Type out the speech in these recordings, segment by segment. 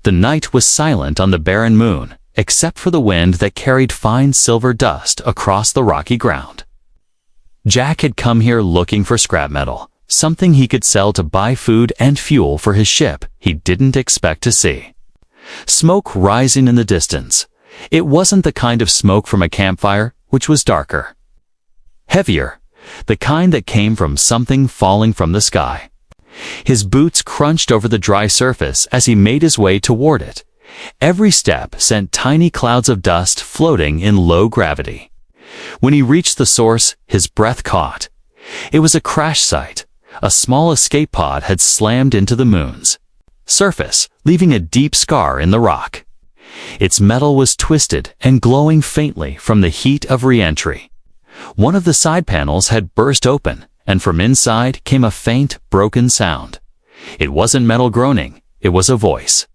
The night was silent on the barren moon, except for the wind that carried fine silver dust across the rocky ground. Jack had come here looking for scrap metal, something he could sell to buy food and fuel for his ship he didn't expect to see. Smoke rising in the distance. It wasn't the kind of smoke from a campfire, which was darker. Heavier, the kind that came from something falling from the sky. His boots crunched over the dry surface as he made his way toward it. Every step sent tiny clouds of dust floating in low gravity. When he reached the source, his breath caught. It was a crash site. A small escape pod had slammed into the moon's surface, leaving a deep scar in the rock. Its metal was twisted and glowing faintly from the heat of re-entry. One of the side panels had burst open, and from inside came a faint, broken sound. It wasn't metal groaning, it was a voice.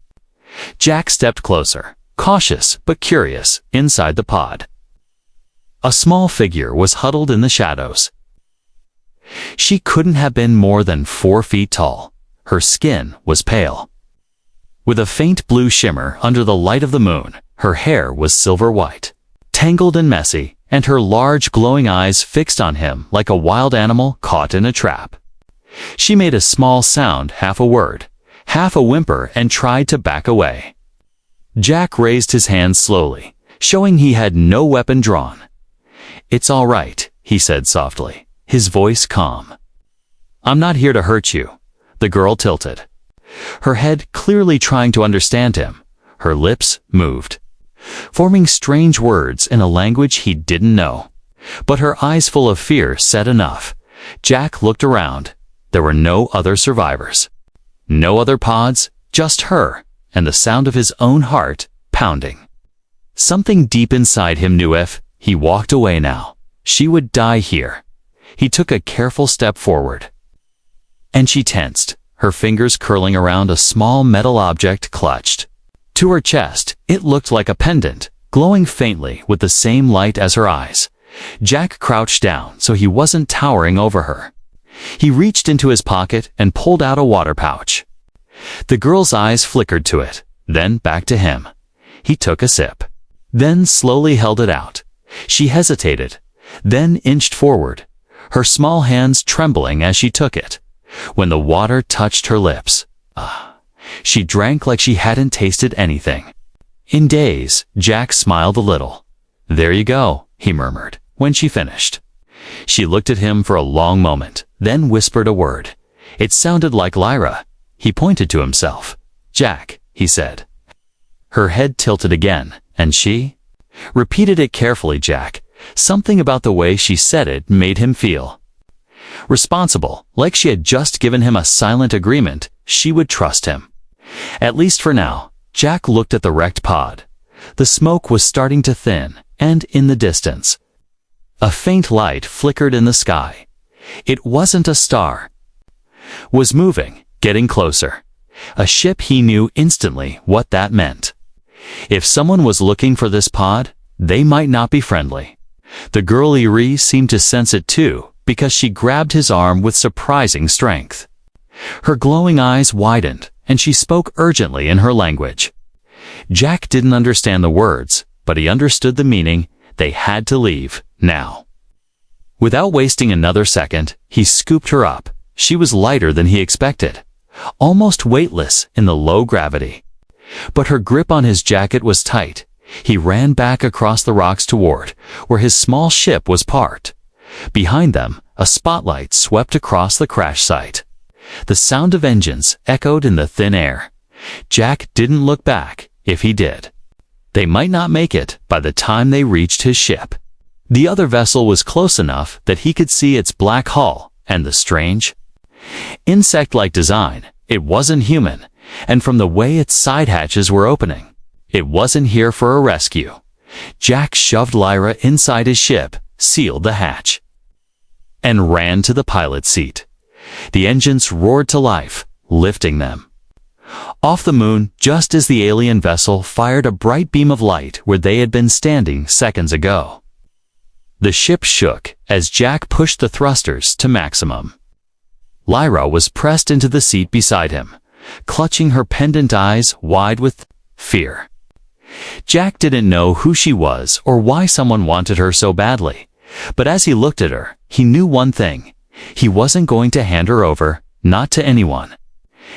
Jack stepped closer, cautious but curious, inside the pod. A small figure was huddled in the shadows. She couldn't have been more than 4 feet tall. Her skin was pale, with a faint blue shimmer under the light of the moon. Her hair was silver white, tangled and messy, and her large glowing eyes fixed on him like a wild animal caught in a trap. She made a small sound, half a word, half a whimper, and tried to back away. Jack raised his hand slowly, showing he had no weapon drawn. "It's all right," he said softly, his voice calm. "I'm not here to hurt you." The girl tilted, her head clearly trying to understand him. Her lips moved, forming strange words in a language he didn't know. But her eyes full of fear said enough. Jack looked around. There were no other survivors. No other pods, just her, and the sound of his own heart pounding. Something deep inside him knew if he walked away now, she would die here. He took a careful step forward, and she tensed, her fingers curling around a small metal object clutched to her chest. It looked like a pendant, glowing faintly with the same light as her eyes. Jack crouched down so he wasn't towering over her. He reached into his pocket and pulled out a water pouch. The girl's eyes flickered to it, then back to him. He took a sip, then slowly held it out. She hesitated, then inched forward, her small hands trembling as she took it. When the water touched her lips, she drank like she hadn't tasted anything in days. Jack smiled a little. "There you go," he murmured when she finished. She looked at him for a long moment, then whispered a word. It sounded like Lyra. He pointed to himself. "Jack," he said. Her head tilted again, and she repeated it carefully. Jack. Something about the way she said it made him feel responsible, like she had just given him a silent agreement she would trust him. At least for now. Jack looked at the wrecked pod. The smoke was starting to thin, and in the distance, a faint light flickered in the sky. It wasn't a star. Was moving, getting closer. A ship. He knew instantly what that meant. If someone was looking for this pod, they might not be friendly. The girl Eerie seemed to sense it too, because she grabbed his arm with surprising strength. Her glowing eyes widened, and she spoke urgently in her language. Jack didn't understand the words, but he understood the meaning. They had to leave, now. Without wasting another second, he scooped her up. She was lighter than he expected, almost weightless in the low gravity. But her grip on his jacket was tight. He ran back across the rocks toward where his small ship was parked. Behind them, a spotlight swept across the crash site. The sound of engines echoed in the thin air. Jack didn't look back. If he did, they might not make it by the time they reached his ship. The other vessel was close enough that he could see its black hull and the strange, insect-like design. It wasn't human, and from the way its side hatches were opening, it wasn't here for a rescue. Jack shoved Lyra inside his ship, sealed the hatch, and ran to the pilot's seat. The engines roared to life, lifting them off the moon just as the alien vessel fired a bright beam of light where they had been standing seconds ago. The ship shook as Jack pushed the thrusters to maximum. Lyra was pressed into the seat beside him, clutching her pendant eyes wide with fear. Jack didn't know who she was or why someone wanted her so badly, but as he looked at her, he knew one thing. He wasn't going to hand her over, not to anyone.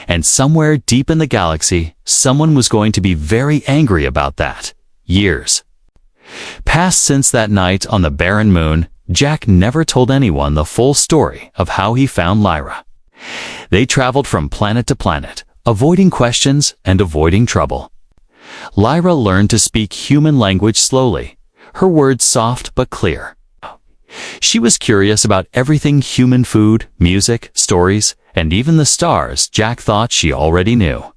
And somewhere deep in the galaxy, someone was going to be very angry about that. Years passed since that night on the barren moon. Jack never told anyone the full story of how he found Lyra. They traveled from planet to planet, avoiding questions and avoiding trouble. Lyra learned to speak human language slowly, her words soft but clear. She was curious about everything human: food, music, stories, and even the stars Jack thought she already knew.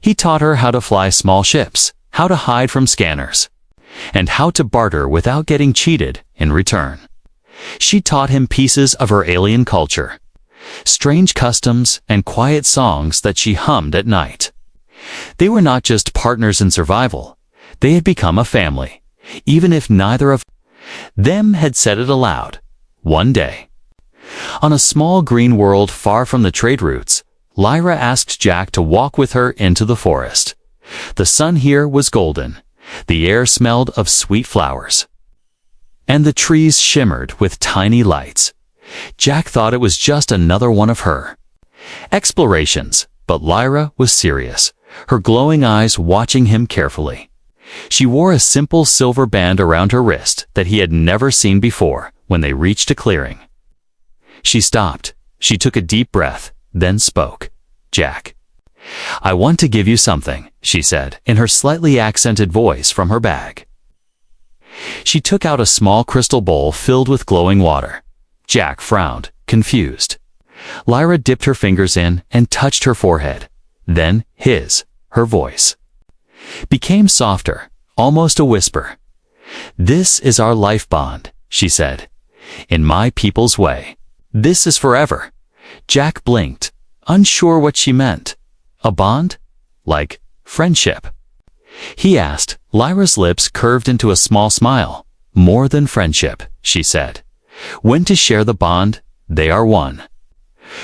He taught her how to fly small ships, how to hide from scanners, and how to barter without getting cheated in return. She taught him pieces of her alien culture, strange customs and quiet songs that she hummed at night. They were not just partners in survival. They had become a family, even if neither of them had said it aloud. One day, on a small green world far from the trade routes, Lyra asked Jack to walk with her into the forest. The sun here was golden, the air smelled of sweet flowers, and the trees shimmered with tiny lights. Jack thought it was just another one of her explorations, but Lyra was serious, her glowing eyes watching him carefully. She wore a simple silver band around her wrist that he had never seen before. When they reached a clearing, she stopped. She took a deep breath, then spoke. "Jack, I want to give you something," she said, in her slightly accented voice from her bag. She took out a small crystal bowl filled with glowing water. Jack frowned, confused. Lyra dipped her fingers in and touched her forehead. Then her voice became softer, almost a whisper. "This is our life bond," she said. "In my people's way. This is forever." Jack blinked, unsure what she meant. A bond? Like friendship? He asked. Lyra's lips curved into a small smile. "More than friendship," she said. "When to share the bond, they are one."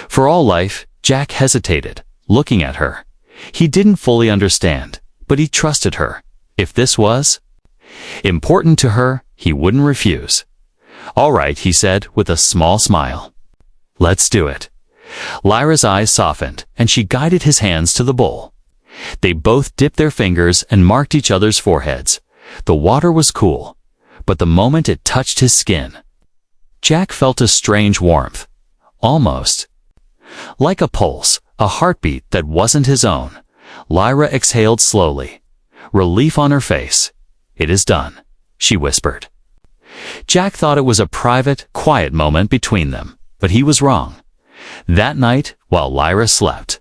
For all life, Jack hesitated, looking at her. He didn't fully understand, but he trusted her. If this was important to her, he wouldn't refuse. "All right," he said with a small smile. "Let's do it." Lyra's eyes softened, and she guided his hands to the bowl. They both dipped their fingers and marked each other's foreheads. The water was cool, but the moment it touched his skin, Jack felt a strange warmth, almost like a pulse, a heartbeat that wasn't his own. Lyra exhaled slowly, relief on her face. "It is done," she whispered. Jack thought it was a private, quiet moment between them, but he was wrong. That night, while Lyra slept,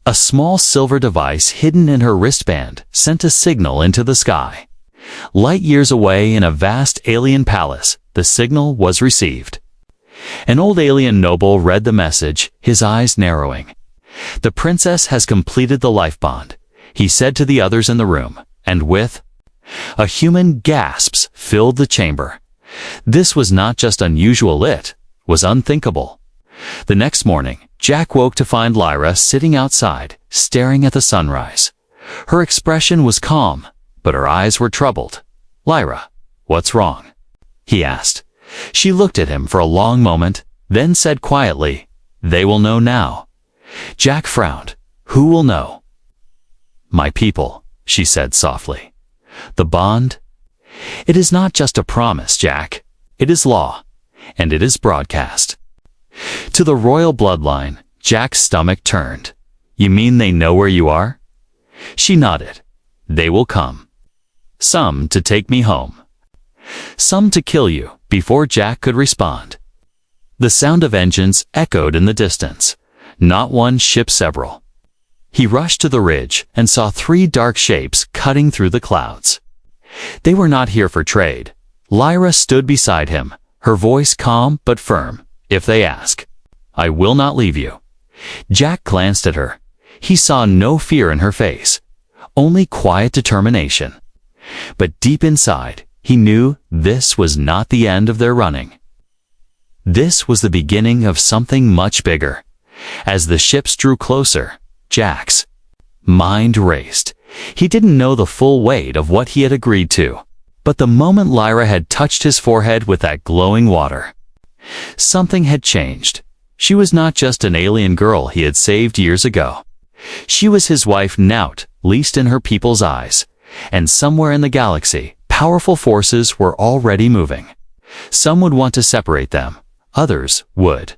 a small silver device hidden in her wristband sent a signal into the sky. Light years away in a vast alien palace, the signal was received. An old alien noble read the message, his eyes narrowing. "The princess has completed the life bond," he said to the others in the room, and with a human gasps filled the chamber. This was not just unusual, it was unthinkable. The next morning, Jack woke to find Lyra sitting outside, staring at the sunrise. Her expression was calm, but her eyes were troubled. "Lyra, what's wrong?" he asked. She looked at him for a long moment, then said quietly, "They will know now." Jack frowned. "Who will know?" "My people," she said softly. "The bond? It is not just a promise, Jack. It is law, and it is broadcast to the royal bloodline." Jack's stomach turned. "You mean they know where you are?" She nodded. "They will come. Some to take me home. Some to kill you." Before Jack could respond, the sound of engines echoed in the distance. Not one ship, several. He rushed to the ridge and saw 3 dark shapes cutting through the clouds. They were not here for trade. Lyra stood beside him, her voice calm but firm. "If they ask, I will not leave you." Jack glanced at her. He saw no fear in her face, only quiet determination. But deep inside, he knew this was not the end of their running. This was the beginning of something much bigger. As the ships drew closer, Jack's mind raced. He didn't know the full weight of what he had agreed to. But the moment Lyra had touched his forehead with that glowing water, something had changed. She was not just an alien girl he had saved years ago. She was his wife now, at least in her people's eyes. And somewhere in the galaxy, powerful forces were already moving. Some would want to separate them. Others would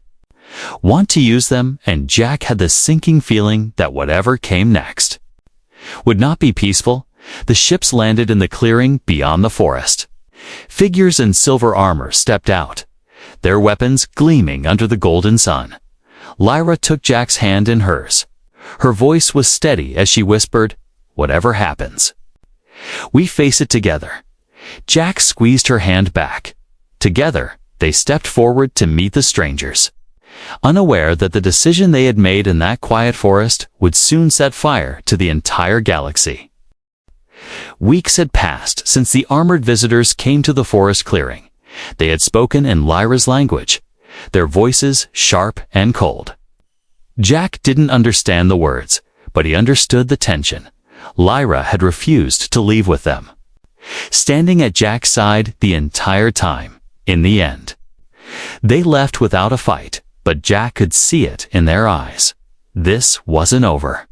want to use them, and Jack had the sinking feeling that whatever came next would not be peaceful. The ships landed in the clearing beyond the forest. Figures in silver armor stepped out, their weapons gleaming under the golden sun. Lyra took Jack's hand in hers. Her voice was steady as she whispered, "Whatever happens, we face it together." Jack squeezed her hand back. Together, they stepped forward to meet the strangers, unaware that the decision they had made in that quiet forest would soon set fire to the entire galaxy. Weeks had passed since the armored visitors came to the forest clearing. They had spoken in Lyra's language, their voices sharp and cold. Jack didn't understand the words, but he understood the tension. Lyra had refused to leave with them, standing at Jack's side the entire time. In the end, they left without a fight, but Jack could see it in their eyes. This wasn't over.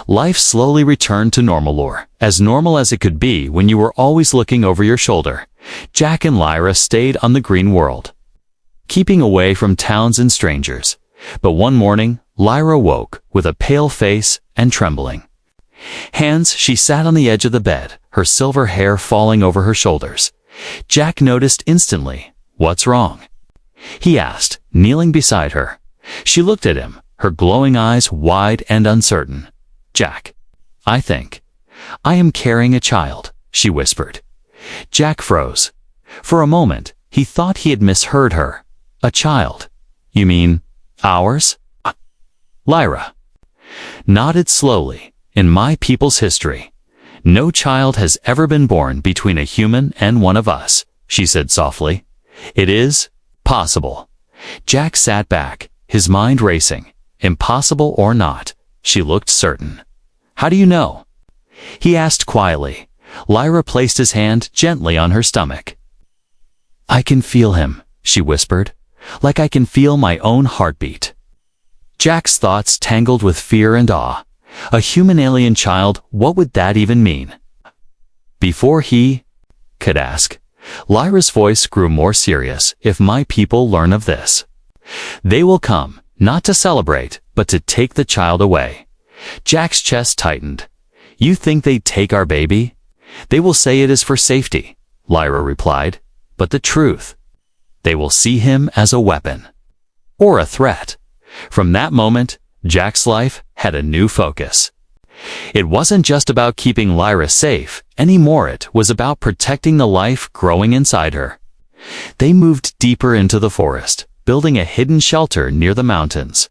Life slowly returned to normal as it could be when you were always looking over your shoulder. Jack and Lyra stayed on the green world, keeping away from towns and strangers. But one morning, Lyra woke with a pale face and trembling hands. She sat on the edge of the bed, her silver hair falling over her shoulders. Jack noticed instantly. "What's wrong?" he asked, kneeling beside her. She looked at him, her glowing eyes wide and uncertain. "Jack, I think I am carrying a child," she whispered. Jack froze. For a moment, he thought he had misheard her. "A child? You mean ours?" Lyra nodded slowly. "In my people's history, no child has ever been born between a human and one of us," she said softly. "It is possible." Jack sat back, his mind racing. Impossible or not, she looked certain. "How do you know?" he asked quietly. Lyra placed his hand gently on her stomach. "I can feel him," she whispered, "like I can feel my own heartbeat." Jack's thoughts tangled with fear and awe. A human alien child, what would that even mean? Before he could ask, Lyra's voice grew more serious. "If my people learn of this, they will come, not to celebrate, but to take the child away." Jack's chest tightened. "You think they'd take our baby?" "They will say it is for safety," Lyra replied. "But the truth, they will see him as a weapon or a threat." From that moment, Jack's life had a new focus. It wasn't just about keeping Lyra safe anymore. It was about protecting the life growing inside her. They moved deeper into the forest, building a hidden shelter near the mountains.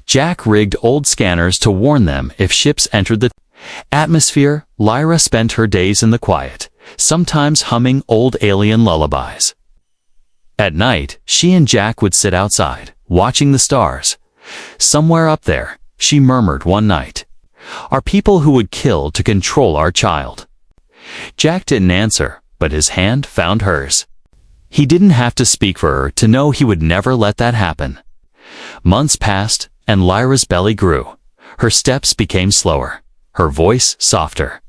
Jack rigged old scanners to warn them if ships entered the atmosphere. Lyra spent her days in the quiet, sometimes humming old alien lullabies. At night, she and Jack would sit outside, watching the stars. "Somewhere up there," she murmured one night, "are people who would kill to control our child." Jack didn't answer, but his hand found hers. He didn't have to speak for her to know he would never let that happen. Months passed, and Lyra's belly grew. Her steps became slower, her voice softer.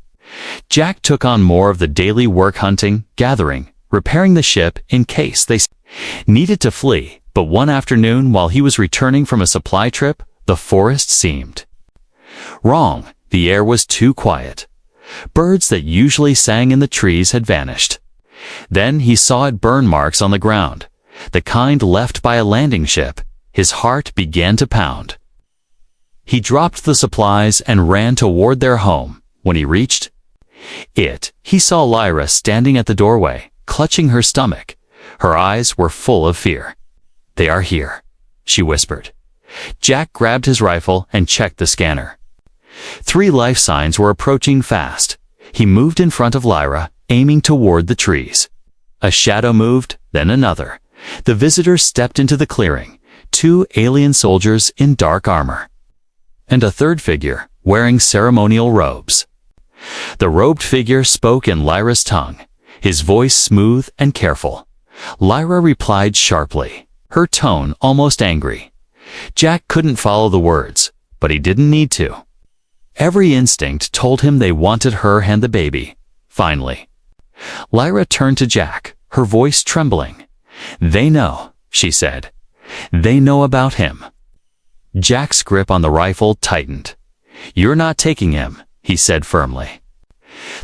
Jack took on more of the daily work, hunting, gathering, repairing the ship in case they needed to flee. But one afternoon, while he was returning from a supply trip, the forest seemed wrong. The air was too quiet. Birds that usually sang in the trees had vanished. Then he saw burn marks on the ground, the kind left by a landing ship. His heart began to pound. He dropped the supplies and ran toward their home. When he reached it, he saw Lyra standing at the doorway, clutching her stomach. Her eyes were full of fear. "They are here," she whispered. Jack grabbed his rifle and checked the scanner. 3 life signs were approaching fast. He moved in front of Lyra, aiming toward the trees. A shadow moved, then another. The visitors stepped into the clearing, 2 alien soldiers in dark armor. and a third figure, wearing ceremonial robes. The robed figure spoke in Lyra's tongue, his voice smooth and careful. Lyra replied sharply, her tone almost angry. Jack couldn't follow the words, but he didn't need to. Every instinct told him they wanted her and the baby. Finally, Lyra turned to Jack, her voice trembling. "They know," she said. "They know about him." Jack's grip on the rifle tightened. "You're not taking him," he said firmly.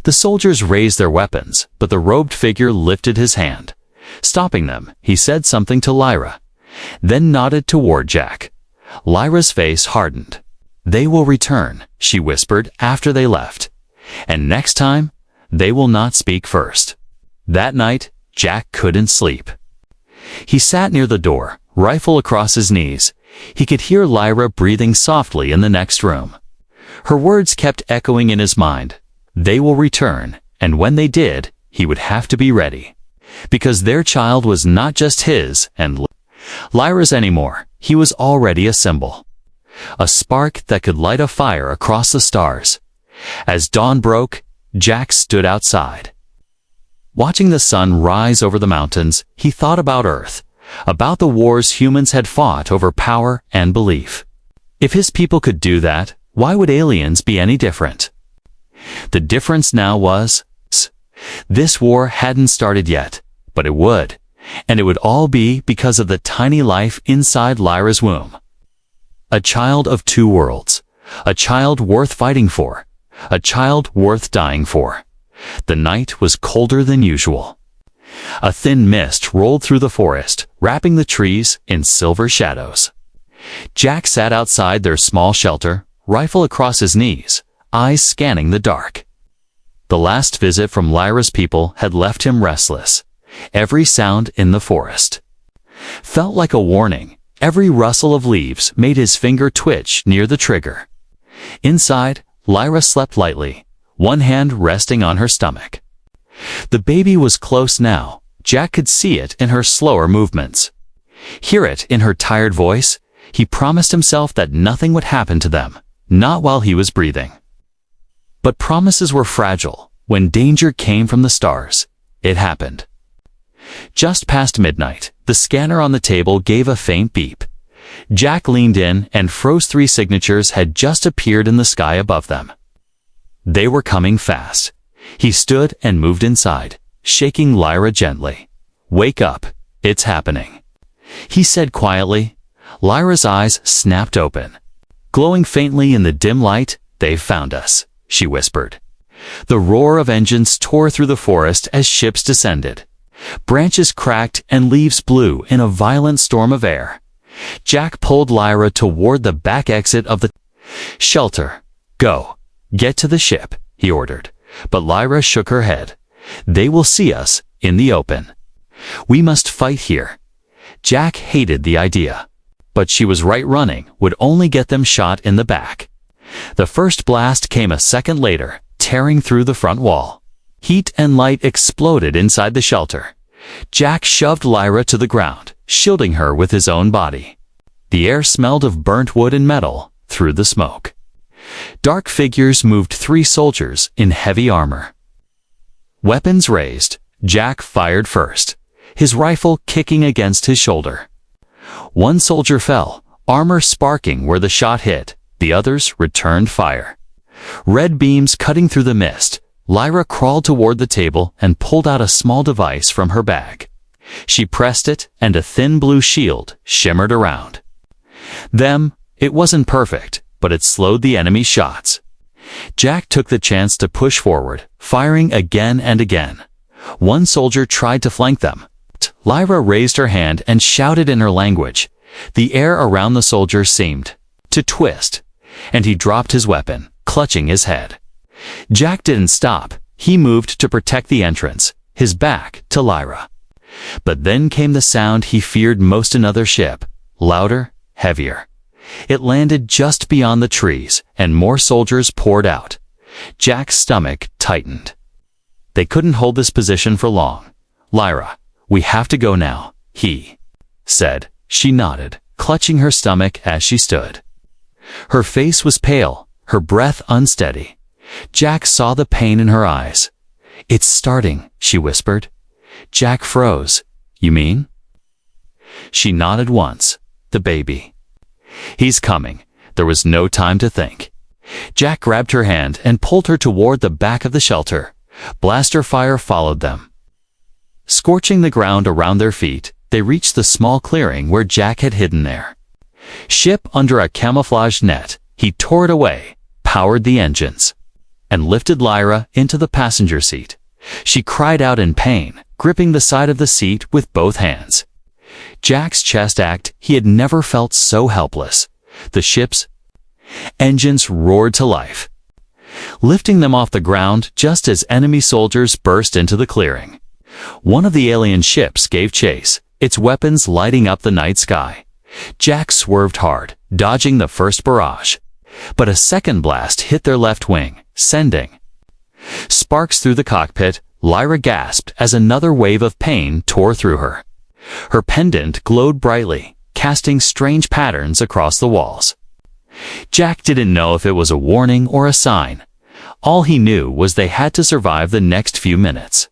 The soldiers raised their weapons, but the robed figure lifted his hand. Stopping them, he said something to Lyra, then nodded toward Jack. Lyra's face hardened. "They will return," she whispered after they left. "And next time, they will not speak first." That night, Jack couldn't sleep. He sat near the door, rifle across his knees. He could hear Lyra breathing softly in the next room. Her words kept echoing in his mind. They will return, and when they did, he would have to be ready. Because their child was not just his and Lyra's anymore. He was already a symbol. A spark that could light a fire across the stars. As dawn broke, Jack stood outside. Watching the sun rise over the mountains, he thought about Earth, about the wars humans had fought over power and belief. If his people could do that, why would aliens be any different? The difference now was, this war hadn't started yet, but it would, and it would all be because of the tiny life inside Lyra's womb. A child of two worlds, a child worth fighting for, a child worth dying for. The night was colder than usual. A thin mist rolled through the forest, wrapping the trees in silver shadows. Jack sat outside their small shelter, rifle across his knees, eyes scanning the dark. The last visit from Lyra's people had left him restless. Every sound in the forest felt like a warning. Every rustle of leaves made his finger twitch near the trigger. Inside, Lyra slept lightly, one hand resting on her stomach. The baby was close now. Jack could see it in her slower movements. Hear it in her tired voice. He promised himself that nothing would happen to them, not while he was breathing. But promises were fragile. When danger came from the stars, it happened. Just past midnight, the scanner on the table gave a faint beep. Jack leaned in and froze. 3 signatures had just appeared in the sky above them. They were coming fast. He stood and moved inside, shaking Lyra gently. "Wake up, it's happening," he said quietly. Lyra's eyes snapped open. Glowing faintly in the dim light, "They've found us," she whispered. The roar of engines tore through the forest as ships descended. Branches cracked and leaves blew in a violent storm of air. Jack pulled Lyra toward the back exit of the shelter. "Go. Get to the ship," he ordered. But Lyra shook her head. "They will see us in the open. We must fight here." Jack hated the idea. But she was right. Running would only get them shot in the back. The first blast came a second later, tearing through the front wall. Heat and light exploded inside the shelter. Jack shoved Lyra to the ground, shielding her with his own body. The air smelled of burnt wood and metal through the smoke. Dark figures moved. 3 soldiers in heavy armor. Weapons raised, Jack fired first, his rifle kicking against his shoulder. One soldier fell, armor sparking where the shot hit. The others returned fire. Red beams cutting through the mist. Lyra crawled toward the table and pulled out a small device from her bag. She pressed it, and a thin blue shield shimmered around them. It wasn't perfect, but it slowed the enemy shots. Jack took the chance to push forward, firing again and again. One soldier tried to flank them. Lyra raised her hand and shouted in her language. The air around the soldier seemed to twist, and he dropped his weapon, clutching his head. Jack didn't stop. He moved to protect the entrance, his back to Lyra. But then came the sound he feared most. Another ship, louder, heavier. It landed just beyond the trees, and more soldiers poured out. Jack's stomach tightened. They couldn't hold this position for long. "Lyra, we have to go now," he said. She nodded, clutching her stomach as she stood. Her face was pale, her breath unsteady. Jack saw the pain in her eyes. "It's starting," she whispered. Jack froze. "You mean?" She nodded once. "The baby." "He's coming." There was no time to think. Jack grabbed her hand and pulled her toward the back of the shelter. Blaster fire followed them. Scorching the ground around their feet, they reached the small clearing where Jack had hidden there. Ship under a camouflaged net, he tore it away, powered the engines, and lifted Lyra into the passenger seat. She cried out in pain, gripping the side of the seat with both hands. Jack's chest ached. He had never felt so helpless. The ship's engines roared to life, lifting them off the ground just as enemy soldiers burst into the clearing. One of the alien ships gave chase, its weapons lighting up the night sky. Jack swerved hard, dodging the first barrage. But a second blast hit their left wing, sending sparks through the cockpit. Lyra gasped as another wave of pain tore through her. Her pendant glowed brightly, casting strange patterns across the walls. Jack didn't know if it was a warning or a sign. All he knew was they had to survive the next few minutes.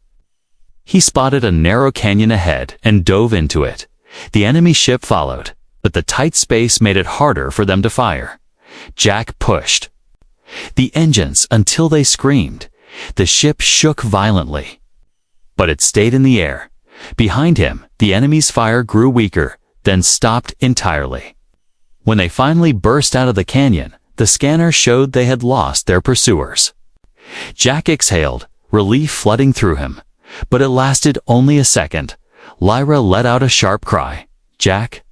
He spotted a narrow canyon ahead and dove into it. The enemy ship followed, but the tight space made it harder for them to fire. Jack pushed the engines until they screamed. The ship shook violently, but it stayed in the air. Behind him, the enemy's fire grew weaker, then stopped entirely. When they finally burst out of the canyon, the scanner showed they had lost their pursuers. Jack exhaled, relief flooding through him. But it lasted only a second. Lyra let out a sharp cry. "Jack?"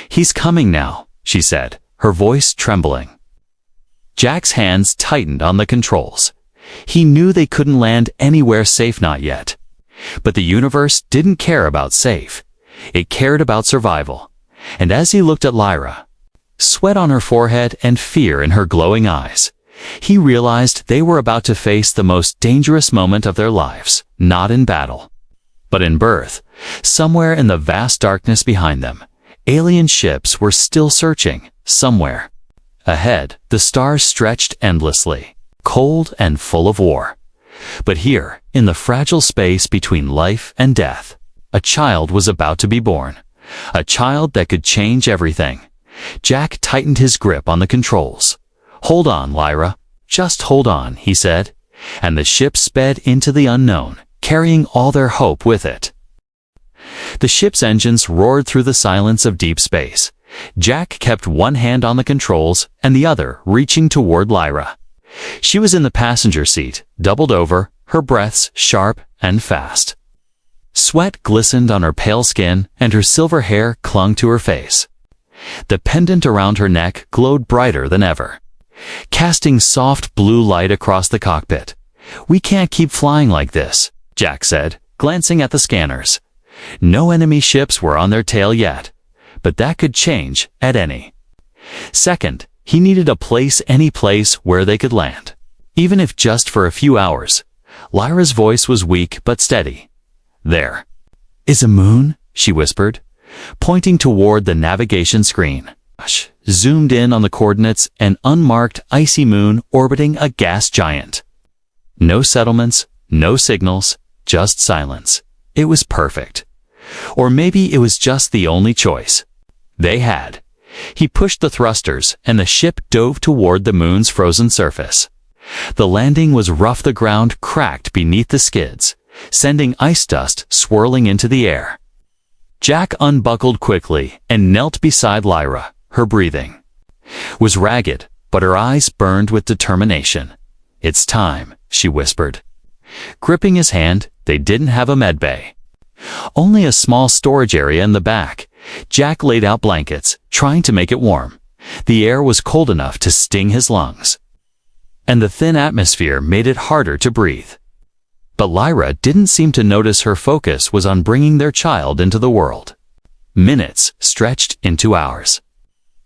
"He's coming now," she said, her voice trembling. Jack's hands tightened on the controls. He knew they couldn't land anywhere safe, not yet. But the universe didn't care about safe. It cared about survival. And as he looked at Lyra, sweat on her forehead and fear in her glowing eyes, he realized they were about to face the most dangerous moment of their lives, not in battle, but in birth. Somewhere in the vast darkness behind them, alien ships were still searching, somewhere. Ahead, the stars stretched endlessly, cold and full of war. But here, in the fragile space between life and death, a child was about to be born. A child that could change everything. Jack tightened his grip on the controls. "Hold on, Lyra. Just hold on," he said. And the ship sped into the unknown, carrying all their hope with it. The ship's engines roared through the silence of deep space. Jack kept one hand on the controls and the other reaching toward Lyra. She was in the passenger seat, doubled over, her breaths sharp and fast. Sweat glistened on her pale skin and her silver hair clung to her face. The pendant around her neck glowed brighter than ever, casting soft blue light across the cockpit. "We can't keep flying like this," Jack said, glancing at the scanners. No enemy ships were on their tail yet, but that could change at any second. He needed a place, any place where they could land, even if just for a few hours. Lyra's voice was weak but steady. "There is a moon," she whispered, pointing toward the navigation screen. Zoomed in on the coordinates, an unmarked, icy moon orbiting a gas giant. No settlements, no signals, just silence. It was perfect. Or maybe it was just the only choice they had. He pushed the thrusters, and the ship dove toward the moon's frozen surface. The landing was rough. The ground cracked beneath the skids, sending ice dust swirling into the air. Jack unbuckled quickly and knelt beside Lyra. Her breathing was ragged, but her eyes burned with determination. "It's time," she whispered. Gripping his hand, they didn't have a medbay. Only a small storage area in the back. Jack laid out blankets, trying to make it warm. The air was cold enough to sting his lungs, and the thin atmosphere made it harder to breathe. But Lyra didn't seem to notice. Her focus was on bringing their child into the world. Minutes stretched into hours,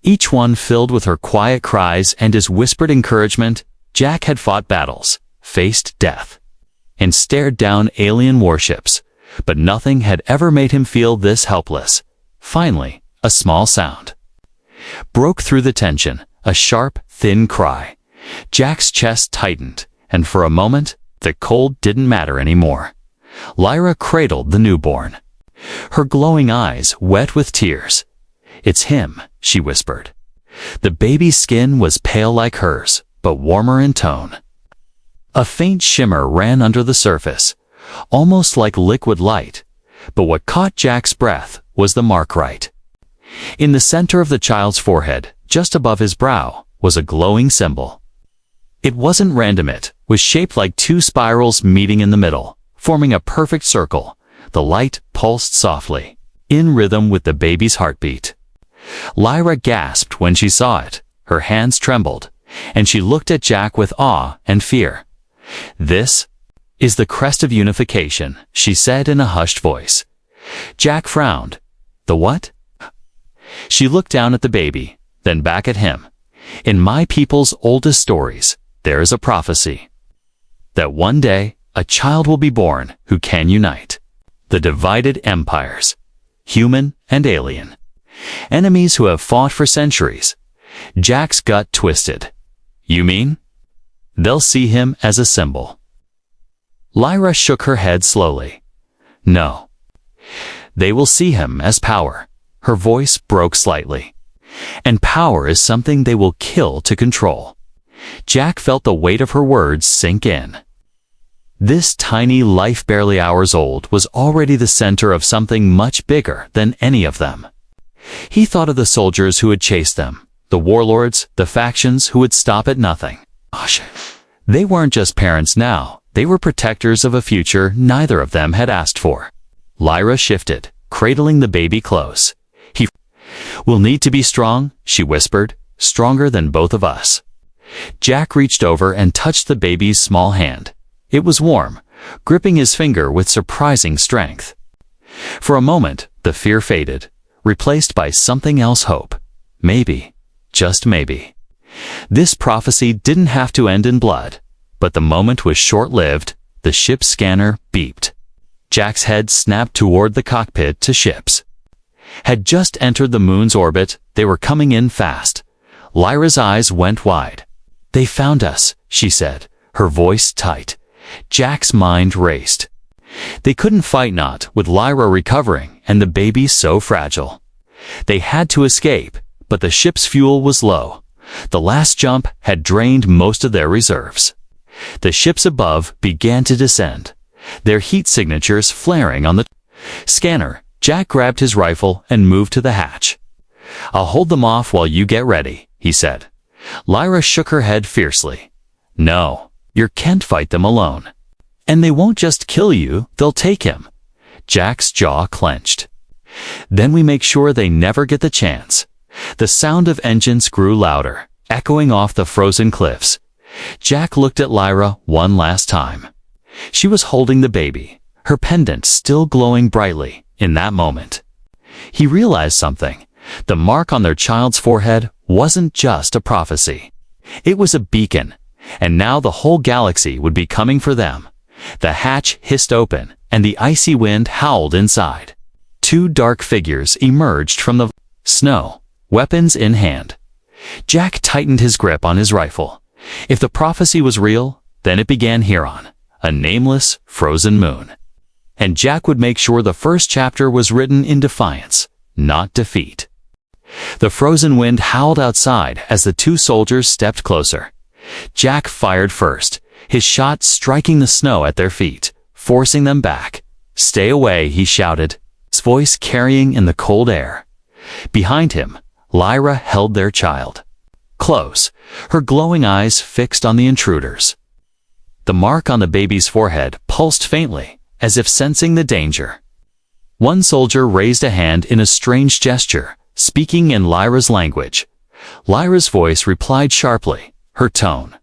each one filled with her quiet cries and his whispered encouragement. Jack had fought battles, faced death, and stared down alien warships, but nothing had ever made him feel this helpless. Finally, a small sound broke through the tension, a sharp, thin cry. Jack's chest tightened, and for a moment, the cold didn't matter anymore. Lyra cradled the newborn, her glowing eyes wet with tears. "It's him," she whispered. The baby's skin was pale like hers, but warmer in tone. A faint shimmer ran under the surface, almost like liquid light, but what caught Jack's breath was the mark right. In the center of the child's forehead, just above his brow, was a glowing symbol. It wasn't random, it was shaped like two spirals meeting in the middle, forming a perfect circle. The light pulsed softly, in rhythm with the baby's heartbeat. Lyra gasped when she saw it. Her hands trembled, and she looked at Jack with awe and fear. "This is the crest of unification," she said in a hushed voice. Jack frowned. "The what?" She looked down at the baby, then back at him. "In my people's oldest stories, there is a prophecy that one day a child will be born who can unite the divided empires, human and alien, enemies who have fought for centuries." Jack's gut twisted. "You mean they'll see him as a symbol?" Lyra shook her head slowly. "No. They will see him as power." Her voice broke slightly. "And power is something they will kill to control." Jack felt the weight of her words sink in. This tiny life barely hours old was already the center of something much bigger than any of them. He thought of the soldiers who had chased them, the warlords, the factions who would stop at nothing. They weren't just parents now, they were protectors of a future neither of them had asked for. Lyra shifted, cradling the baby close. "He will need to be strong," she whispered, "stronger than both of us." Jack reached over and touched the baby's small hand. It was warm, gripping his finger with surprising strength. For a moment, the fear faded, replaced by something else: hope. Maybe, just maybe, this prophecy didn't have to end in blood. But the moment was short-lived. The ship's scanner beeped. Jack's head snapped toward the cockpit. To ships had just entered the moon's orbit. They were coming in fast. Lyra's eyes went wide. "They found us," she said, her voice tight. Jack's mind raced. They couldn't fight, not with Lyra recovering and the baby so fragile. They had to escape, but the ship's fuel was low. The last jump had drained most of their reserves. The ships above began to descend, their heat signatures flaring on the scanner. Jack grabbed his rifle and moved to the hatch. "I'll hold them off while you get ready," he said. Lyra shook her head fiercely. "No, you can't fight them alone. And they won't just kill you, they'll take him." Jack's jaw clenched. "Then we make sure they never get the chance." The sound of engines grew louder, echoing off the frozen cliffs. Jack looked at Lyra one last time. She was holding the baby, her pendant still glowing brightly. In that moment, he realized something. The mark on their child's forehead wasn't just a prophecy. It was a beacon, and now the whole galaxy would be coming for them. The hatch hissed open, and the icy wind howled inside. Two dark figures emerged from the snow, weapons in hand. Jack tightened his grip on his rifle. If the prophecy was real, then it began here on a nameless, frozen moon. And Jack would make sure the first chapter was written in defiance, not defeat. The frozen wind howled outside as the two soldiers stepped closer. Jack fired first, his shot striking the snow at their feet, forcing them back. "Stay away," he shouted, his voice carrying in the cold air. Behind him, Lyra held their child close, her glowing eyes fixed on the intruders. The mark on the baby's forehead pulsed faintly, as if sensing the danger. One soldier raised a hand in a strange gesture, speaking in Lyra's language. Lyra's voice replied sharply, her tone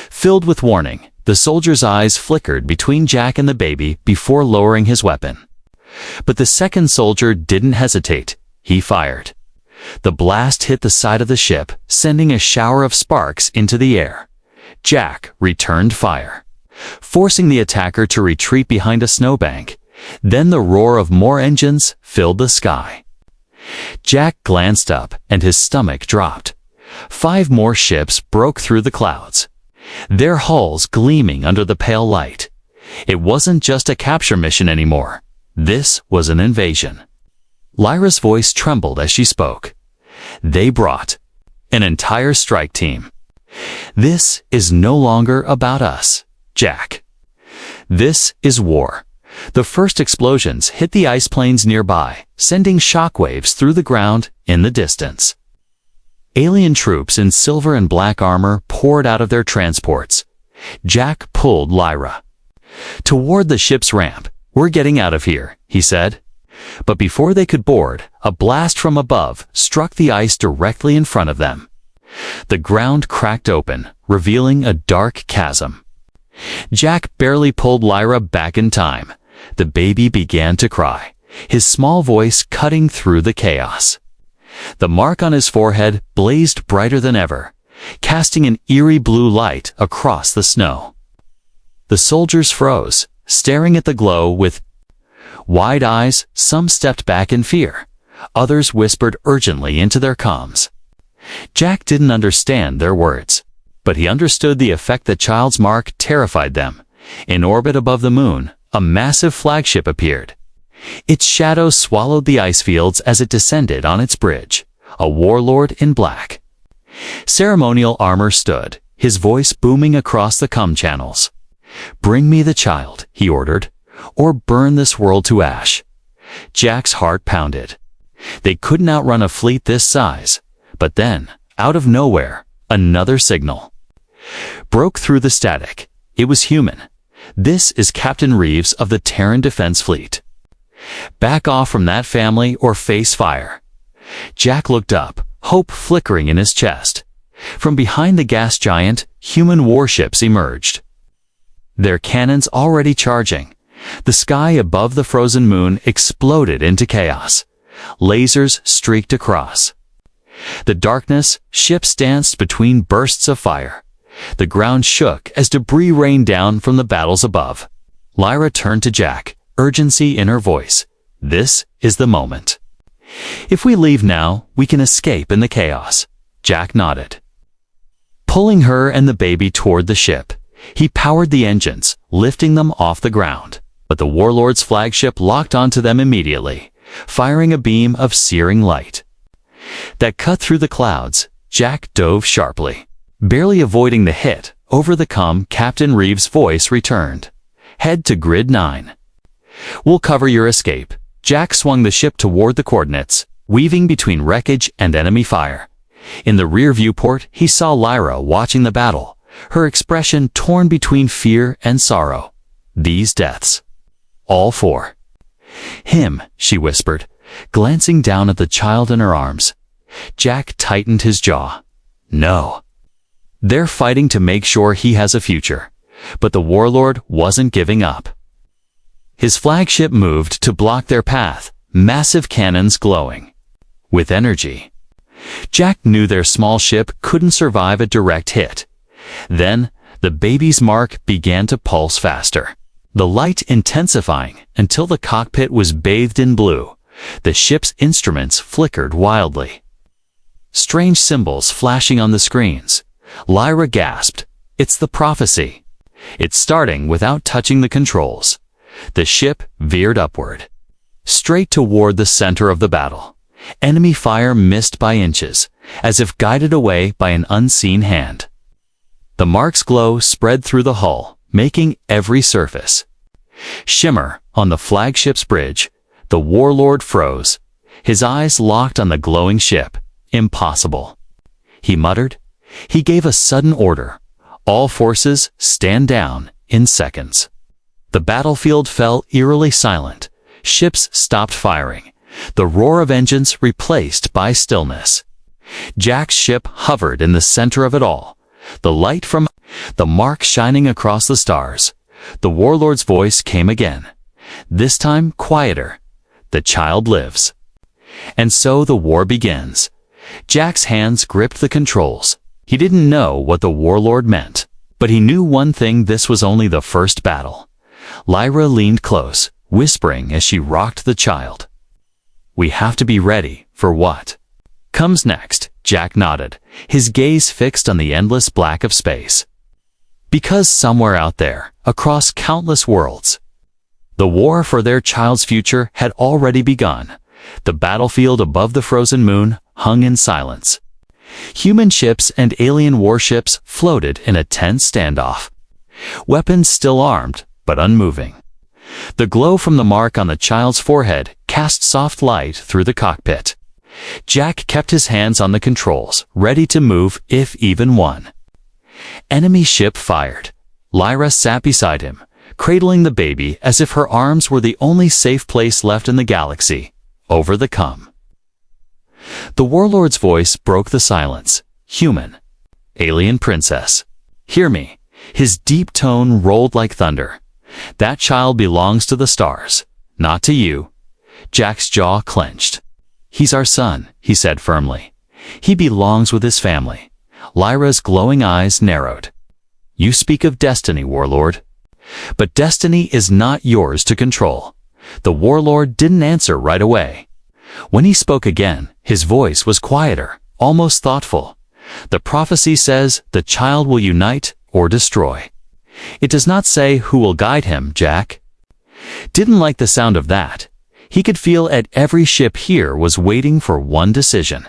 filled with warning. The soldier's eyes flickered between Jack and the baby before lowering his weapon. But the second soldier didn't hesitate. He fired. The blast hit the side of the ship, sending a shower of sparks into the air. Jack returned fire, forcing the attacker to retreat behind a snowbank. Then the roar of more engines filled the sky. Jack glanced up, and his stomach dropped. 5 more ships broke through the clouds, their hulls gleaming under the pale light. It wasn't just a capture mission anymore. This was an invasion. Lyra's voice trembled as she spoke. They brought an entire strike team. This is no longer about us, Jack. This is war. The first explosions hit the ice plains nearby, sending shockwaves through the ground in the distance. Alien troops in silver and black armor poured out of their transports. Jack pulled Lyra toward the ship's ramp. "We're getting out of here," he said. But before they could board, a blast from above struck the ice directly in front of them. The ground cracked open, revealing a dark chasm. Jack barely pulled Lyra back in time. The baby began to cry, his small voice cutting through the chaos. The mark on his forehead blazed brighter than ever, casting an eerie blue light across the snow. The soldiers froze, staring at the glow with wide eyes. Some stepped back in fear. Others whispered urgently into their comms. Jack didn't understand their words, but he understood the effect the child's mark terrified them. In orbit above the moon, a massive flagship appeared. Its shadow swallowed the ice fields as it descended on its bridge, a warlord in black. Ceremonial armor stood, his voice booming across the comm channels. "Bring me the child," he ordered, "or burn this world to ash." Jack's heart pounded. They couldn't outrun a fleet this size. But then, out of nowhere, another signal broke through the static. It was human. "This is Captain Reeves of the Terran Defense Fleet. Back off from that family or face fire." Jack looked up, hope flickering in his chest. From behind the gas giant, human warships emerged, their cannons already charging. The sky above the frozen moon exploded into chaos. Lasers streaked across the darkness. Ships danced between bursts of fire. The ground shook as debris rained down from the battles above. Lyra turned to Jack, urgency in her voice. "This is the moment. If we leave now, we can escape in the chaos." Jack nodded, pulling her and the baby toward the ship. He powered the engines, lifting them off the ground. But the warlord's flagship locked onto them immediately, firing a beam of searing light that cut through the clouds. Jack dove sharply, barely avoiding the hit. Over the comm, Captain Reeves' voice returned. "Head to Grid 9. We'll cover your escape." Jack swung the ship toward the coordinates, weaving between wreckage and enemy fire. In the rear viewport, he saw Lyra watching the battle, her expression torn between fear and sorrow. "These deaths, all for him," she whispered, glancing down at the child in her arms. Jack tightened his jaw. "No. They're fighting to make sure he has a future." But the warlord wasn't giving up. His flagship moved to block their path, massive cannons glowing with energy. Jack knew their small ship couldn't survive a direct hit. Then, the baby's mark began to pulse faster, the light intensifying until the cockpit was bathed in blue. The ship's instruments flickered wildly, strange symbols flashing on the screens. Lyra gasped. "It's the prophecy. It's starting without touching the controls." The ship veered upward, straight toward the center of the battle. Enemy fire missed by inches, as if guided away by an unseen hand. The mark's glow spread through the hull, making every surface shimmer. On the flagship's bridge, the warlord froze, his eyes locked on the glowing ship. "Impossible," he muttered. He gave a sudden order. "All forces, stand down," in seconds. The battlefield fell eerily silent. Ships stopped firing, the roar of engines replaced by stillness. Jack's ship hovered in the center of it all, the light from the mark shining across the stars. The warlord's voice came again, this time quieter. "The child lives. And so the war begins." Jack's hands gripped the controls. He didn't know what the warlord meant, but he knew one thing: this was only the first battle. Lyra leaned close, whispering as she rocked the child. "We have to be ready for what comes next." Jack nodded, his gaze fixed on the endless black of space. Because somewhere out there, across countless worlds, the war for their child's future had already begun. The battlefield above the frozen moon hung in silence. Human ships and alien warships floated in a tense standoff. Weapons still armed, but unmoving. The glow from the mark on the child's forehead cast soft light through the cockpit. Jack kept his hands on the controls, ready to move if even one. Enemy ship fired. Lyra sat beside him, cradling the baby as if her arms were the only safe place left in the galaxy. Over the come. The warlord's voice broke the silence. Human. Alien princess. Hear me. His deep tone rolled like thunder. That child belongs to the stars, not to you. Jack's jaw clenched. He's our son, he said firmly. He belongs with his family. Lyra's glowing eyes narrowed. You speak of destiny, warlord. But destiny is not yours to control. The warlord didn't answer right away. When he spoke again, his voice was quieter, almost thoughtful. The prophecy says the child will unite or destroy. It does not say who will guide him, Jack. Didn't like the sound of that. He could feel at every ship here was waiting for one decision.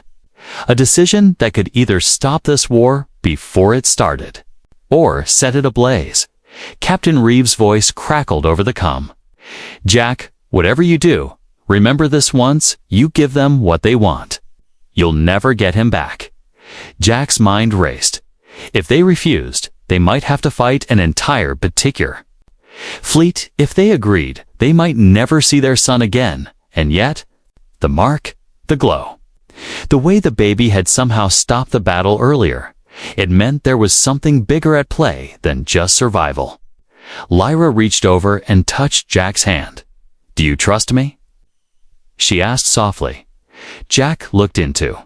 A decision that could either stop this war before it started, or set it ablaze. Captain Reeves' voice crackled over the comm. Jack, whatever you do, remember this once, you give them what they want. You'll never get him back. Jack's mind raced. If they refused, they might have to fight an entire Batikir fleet. If they agreed, they might never see their son again. And yet, the mark, the glow. The way the baby had somehow stopped the battle earlier, it meant there was something bigger at play than just survival. Lyra reached over and touched Jack's hand. Do you trust me? She asked softly. Jack looked into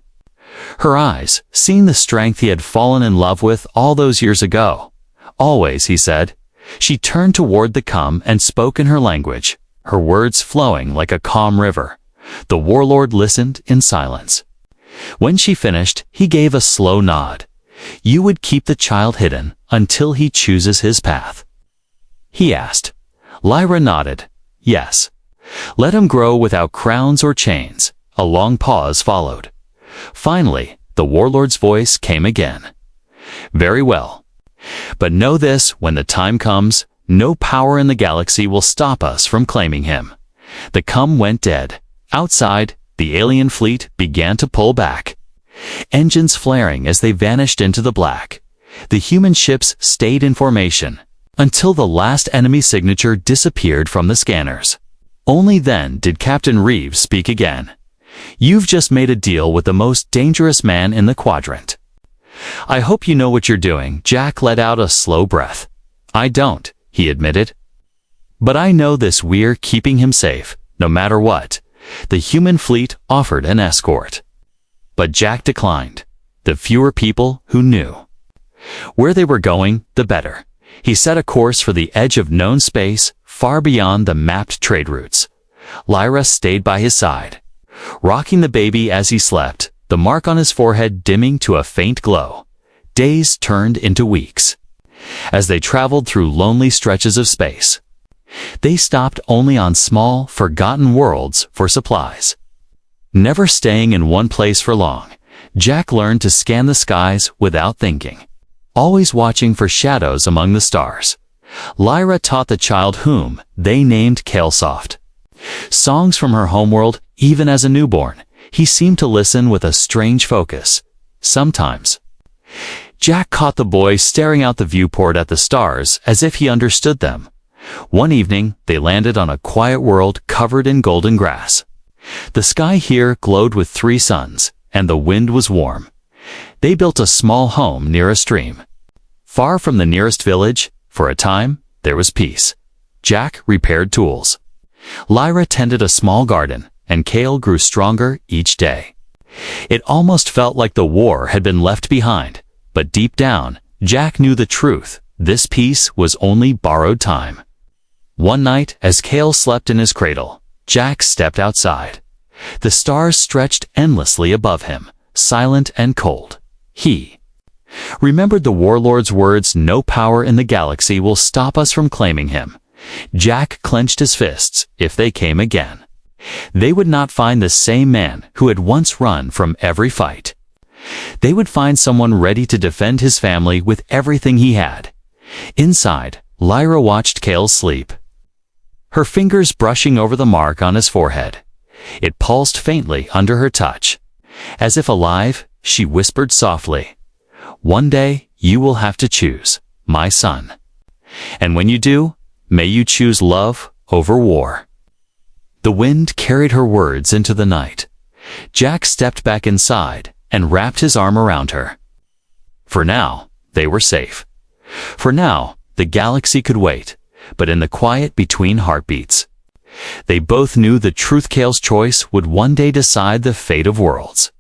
her eyes, seeing the strength he had fallen in love with all those years ago. Always, he said. She turned toward the comm and spoke in her language, her words flowing like a calm river. The warlord listened in silence. When she finished, he gave a slow nod. You would keep the child hidden until he chooses his path? He asked. Lyra nodded. Yes. Let him grow without crowns or chains. A long pause followed. Finally, the warlord's voice came again. Very well. But know this, when the time comes, no power in the galaxy will stop us from claiming him. The comm went dead. Outside, the alien fleet began to pull back. Engines flaring as they vanished into the black. The human ships stayed in formation until the last enemy signature disappeared from the scanners. Only then did Captain Reeves speak again. You've just made a deal with the most dangerous man in the quadrant. I hope you know what you're doing. Jack let out a slow breath. I don't, he admitted. But I know this. We're keeping him safe, no matter what. The human fleet offered an escort. But Jack declined. The fewer people who knew where they were going, the better. He set a course for the edge of known space, far beyond the mapped trade routes. Lyra stayed by his side, rocking the baby as he slept, the mark on his forehead dimming to a faint glow. Days turned into weeks. As they traveled through lonely stretches of space, they stopped only on small, forgotten worlds for supplies. Never staying in one place for long, Jack learned to scan the skies without thinking, always watching for shadows among the stars. Lyra taught the child, whom they named Kalesoft, songs from her homeworld. Even as a newborn, he seemed to listen with a strange focus. Sometimes, Jack caught the boy staring out the viewport at the stars as if he understood them. One evening, they landed on a quiet world covered in golden grass. The sky here glowed with 3 suns, and the wind was warm. They built a small home near a stream. Far from the nearest village, for a time, there was peace. Jack repaired tools. Lyra tended a small garden, and Kale grew stronger each day. It almost felt like the war had been left behind, but deep down, Jack knew the truth. This peace was only borrowed time. One night, as Kale slept in his cradle, Jack stepped outside. The stars stretched endlessly above him, silent and cold. He remembered the warlord's words, "No power in the galaxy will stop us from claiming him." Jack clenched his fists if they came again. They would not find the same man who had once run from every fight. They would find someone ready to defend his family with everything he had. Inside, Lyra watched Cale sleep, her fingers brushing over the mark on his forehead. It pulsed faintly under her touch. As if alive, she whispered softly, "One day, you will have to choose, my son. And when you do, may you choose love over war." The wind carried her words into the night. Jack stepped back inside and wrapped his arm around her. For now, they were safe. For now, the galaxy could wait, but in the quiet between heartbeats, they both knew the truth. Cale's choice would one day decide the fate of worlds.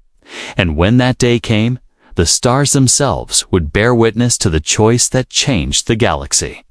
And when that day came, the stars themselves would bear witness to the choice that changed the galaxy.